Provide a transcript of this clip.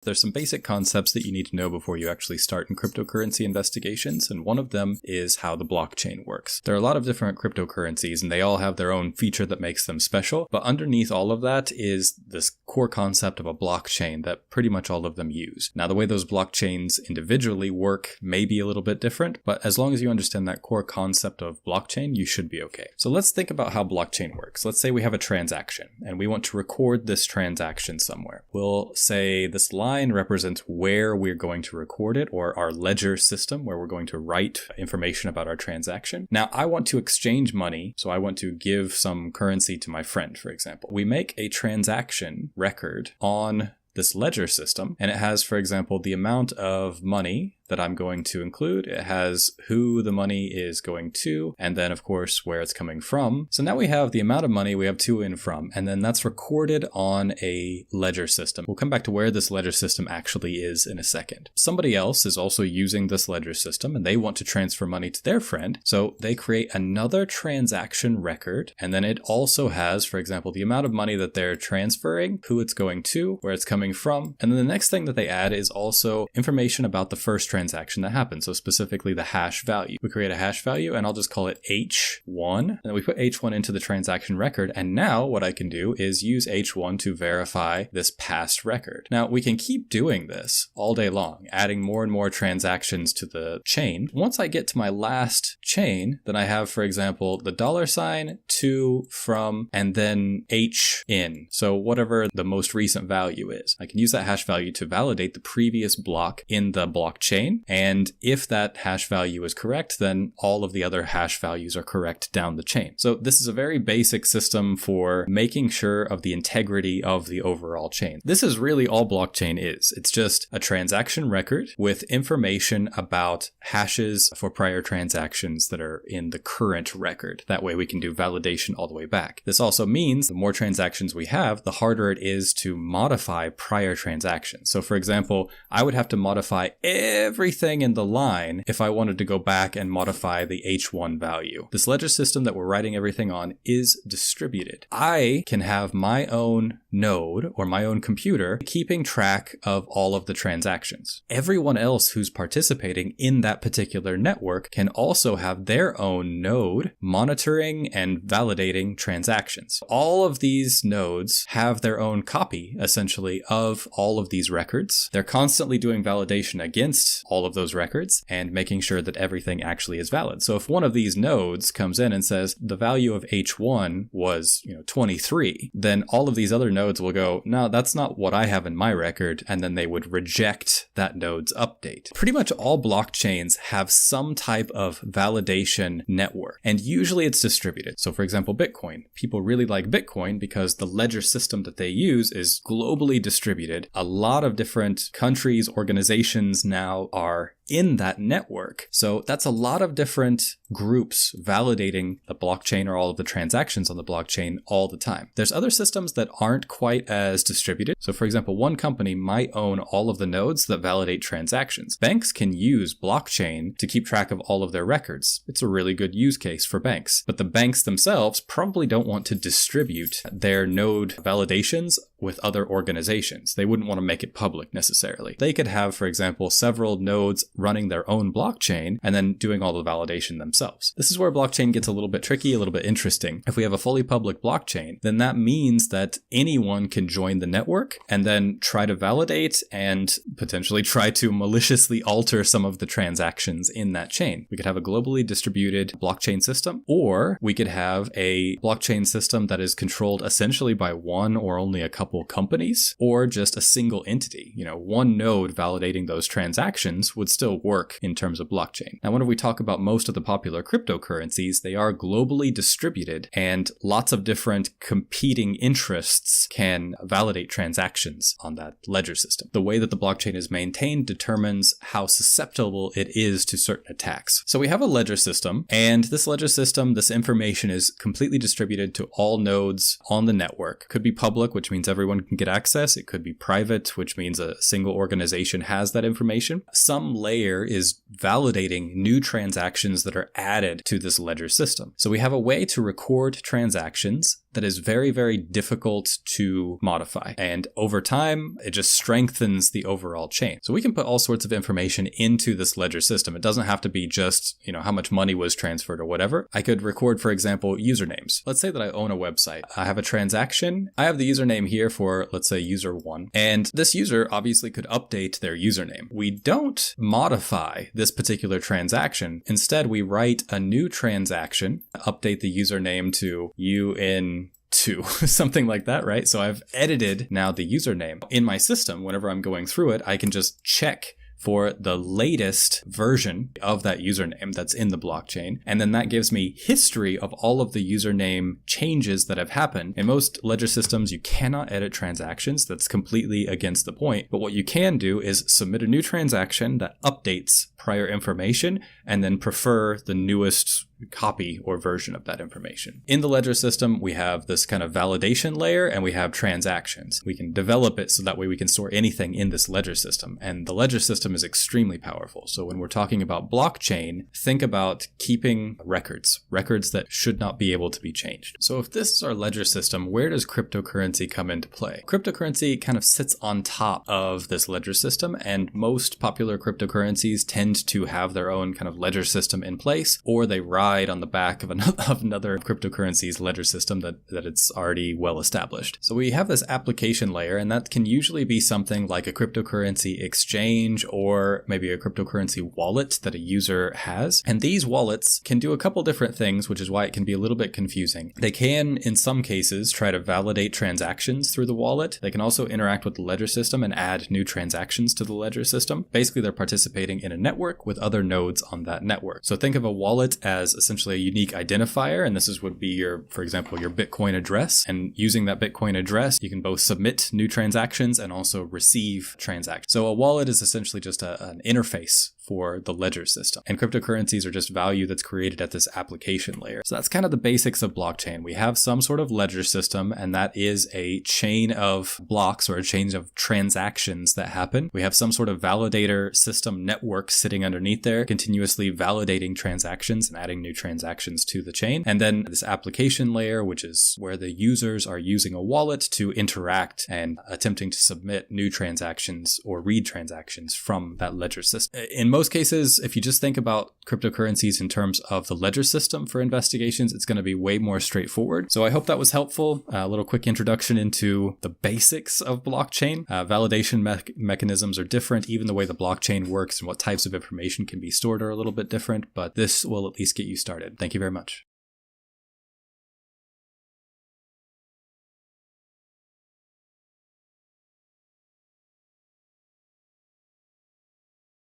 There's some basic concepts that you need to know before you actually start in cryptocurrency investigations, and one of them is how the blockchain works. There are a lot of different cryptocurrencies, and they all have their own feature that makes them special, but underneath all of that is this core concept of a blockchain that pretty much all of them use. Now, the way those blockchains individually work may be a little bit different, but as long as you understand that core concept of blockchain, you should be okay. So let's think about how blockchain works. Let's say we have a transaction, and we want to record this transaction somewhere. We'll say this line represents where we're going to record it, or our ledger system where we're going to write information about our transaction. Now, I want to exchange money, so I want to give some currency to my friend, for example. We make a transaction record on this ledger system, and it has, for example, the amount of money that I'm going to include. It has who the money is going to, and then of course where it's coming from. So now we have the amount of money we have to and from, and then that's recorded on a ledger system. We'll come back to where this ledger system actually is in a second. Somebody else is also using this ledger system, and they want to transfer money to their friend. So they create another transaction record, and then it also has, for example, the amount of money that they're transferring, who it's going to, where it's coming from. And then the next thing that they add is also information about the first transaction that happened. So specifically the hash value. We create a hash value, and I'll just call it H1. And then we put H1 into the transaction record. And now what I can do is use H1 to verify this past record. Now we can keep doing this all day long, adding more and more transactions to the chain. Once I get to my last chain, then I have, for example, the $, to, from, and then H in. So whatever the most recent value is. I can use that hash value to validate the previous block in the blockchain. And if that hash value is correct, then all of the other hash values are correct down the chain. So this is a very basic system for making sure of the integrity of the overall chain. This is really all blockchain is. It's just a transaction record with information about hashes for prior transactions that are in the current record. That way we can do validation all the way back. This also means the more transactions we have, the harder it is to modify prior transactions. So for example, I would have to modify everything in the line if I wanted to go back and modify the H1 value. This ledger system that we're writing everything on is distributed. I can have my own node or my own computer keeping track of all of the transactions. Everyone else who's participating in that particular network can also have their own node monitoring and validating transactions. All of these nodes have their own copy, essentially, of all of these records. They're constantly doing validation against all of those records and making sure that everything actually is valid. So if one of these nodes comes in and says the value of H1 was, 23, then all of these other nodes will go, no, that's not what I have in my record, and then they would reject that node's update. Pretty much all blockchains have some type of validation network, and usually it's distributed. So for example, Bitcoin. People really like Bitcoin because the ledger system that they use is globally distributed. A lot of different countries, organizations now are in that network. So that's a lot of different groups validating the blockchain or all of the transactions on the blockchain all the time. There's other systems that aren't quite as distributed. So for example, one company might own all of the nodes that validate transactions. Banks can use blockchain to keep track of all of their records. It's a really good use case for banks. But the banks themselves probably don't want to distribute their node validations with other organizations. They wouldn't want to make it public necessarily. They could have, for example, several nodes running their own blockchain and then doing all the validation themselves. This is where blockchain gets a little bit tricky, a little bit interesting. If we have a fully public blockchain, then that means that anyone can join the network and then try to validate and potentially try to maliciously alter some of the transactions in that chain. We could have a globally distributed blockchain system, or we could have a blockchain system that is controlled essentially by one or only a couple companies, or just a single entity. One node validating those transactions would still work in terms of blockchain. Now, whenever we talk about most of the popular cryptocurrencies, they are globally distributed, and lots of different competing interests can validate transactions on that ledger system. The way that the blockchain is maintained determines how susceptible it is to certain attacks. So we have a ledger system, and this ledger system, this information is completely distributed to all nodes on the network. It could be public, which means everyone can get access. It could be private, which means a single organization has that information. Some layer is validating new transactions that are added to this ledger system. So we have a way to record transactions that is very, very difficult to modify. And over time, it just strengthens the overall chain. So we can put all sorts of information into this ledger system. It doesn't have to be just, how much money was transferred or whatever. I could record, for example, usernames. Let's say that I own a website. I have a transaction. I have the username here for, let's say, user 1. And this user obviously could update their username. We don't modify this particular transaction. Instead, we write a new transaction, update the username to UN2, something like that, right? So I've edited now the username. In my system, whenever I'm going through it, I can just check for the latest version of that username that's in the blockchain. And then that gives me history of all of the username changes that have happened. In most ledger systems, you cannot edit transactions. That's completely against the point. But what you can do is submit a new transaction that updates prior information and then prefer the newest copy or version of that information. In the ledger system, we have this kind of validation layer and we have transactions. We can develop it so that way we can store anything in this ledger system. And the ledger system is extremely powerful. So when we're talking about blockchain, think about keeping records that should not be able to be changed. So if this is our ledger system, where does cryptocurrency come into play? Cryptocurrency kind of sits on top of this ledger system, and most popular cryptocurrencies tend to have their own kind of ledger system in place, or they ride on the back of another cryptocurrency's ledger system that it's already well established. So we have this application layer, and that can usually be something like a cryptocurrency exchange or maybe a cryptocurrency wallet that a user has. And these wallets can do a couple different things, which is why it can be a little bit confusing. They can, in some cases, try to validate transactions through the wallet. They can also interact with the ledger system and add new transactions to the ledger system. Basically, they're participating in a network with other nodes on that network. So think of a wallet as essentially a unique identifier, and would be for example, your Bitcoin address. And using that Bitcoin address, you can both submit new transactions and also receive transactions. So a wallet is essentially just an interface for the ledger system. And cryptocurrencies are just value that's created at this application layer. So that's kind of the basics of blockchain. We have some sort of ledger system, and that is a chain of blocks or a chain of transactions that happen. We have some sort of validator system network sitting underneath there, continuously validating transactions and adding new transactions to the chain. And then this application layer, which is where the users are using a wallet to interact and attempting to submit new transactions or read transactions from that ledger system. In most cases, if you just think about cryptocurrencies in terms of the ledger system for investigations, it's going to be way more straightforward. So I hope that was helpful. A little quick introduction into the basics of blockchain. Validation mechanisms are different. Even the way the blockchain works and what types of information can be stored are a little bit different, but this will at least get you started. Thank you very much.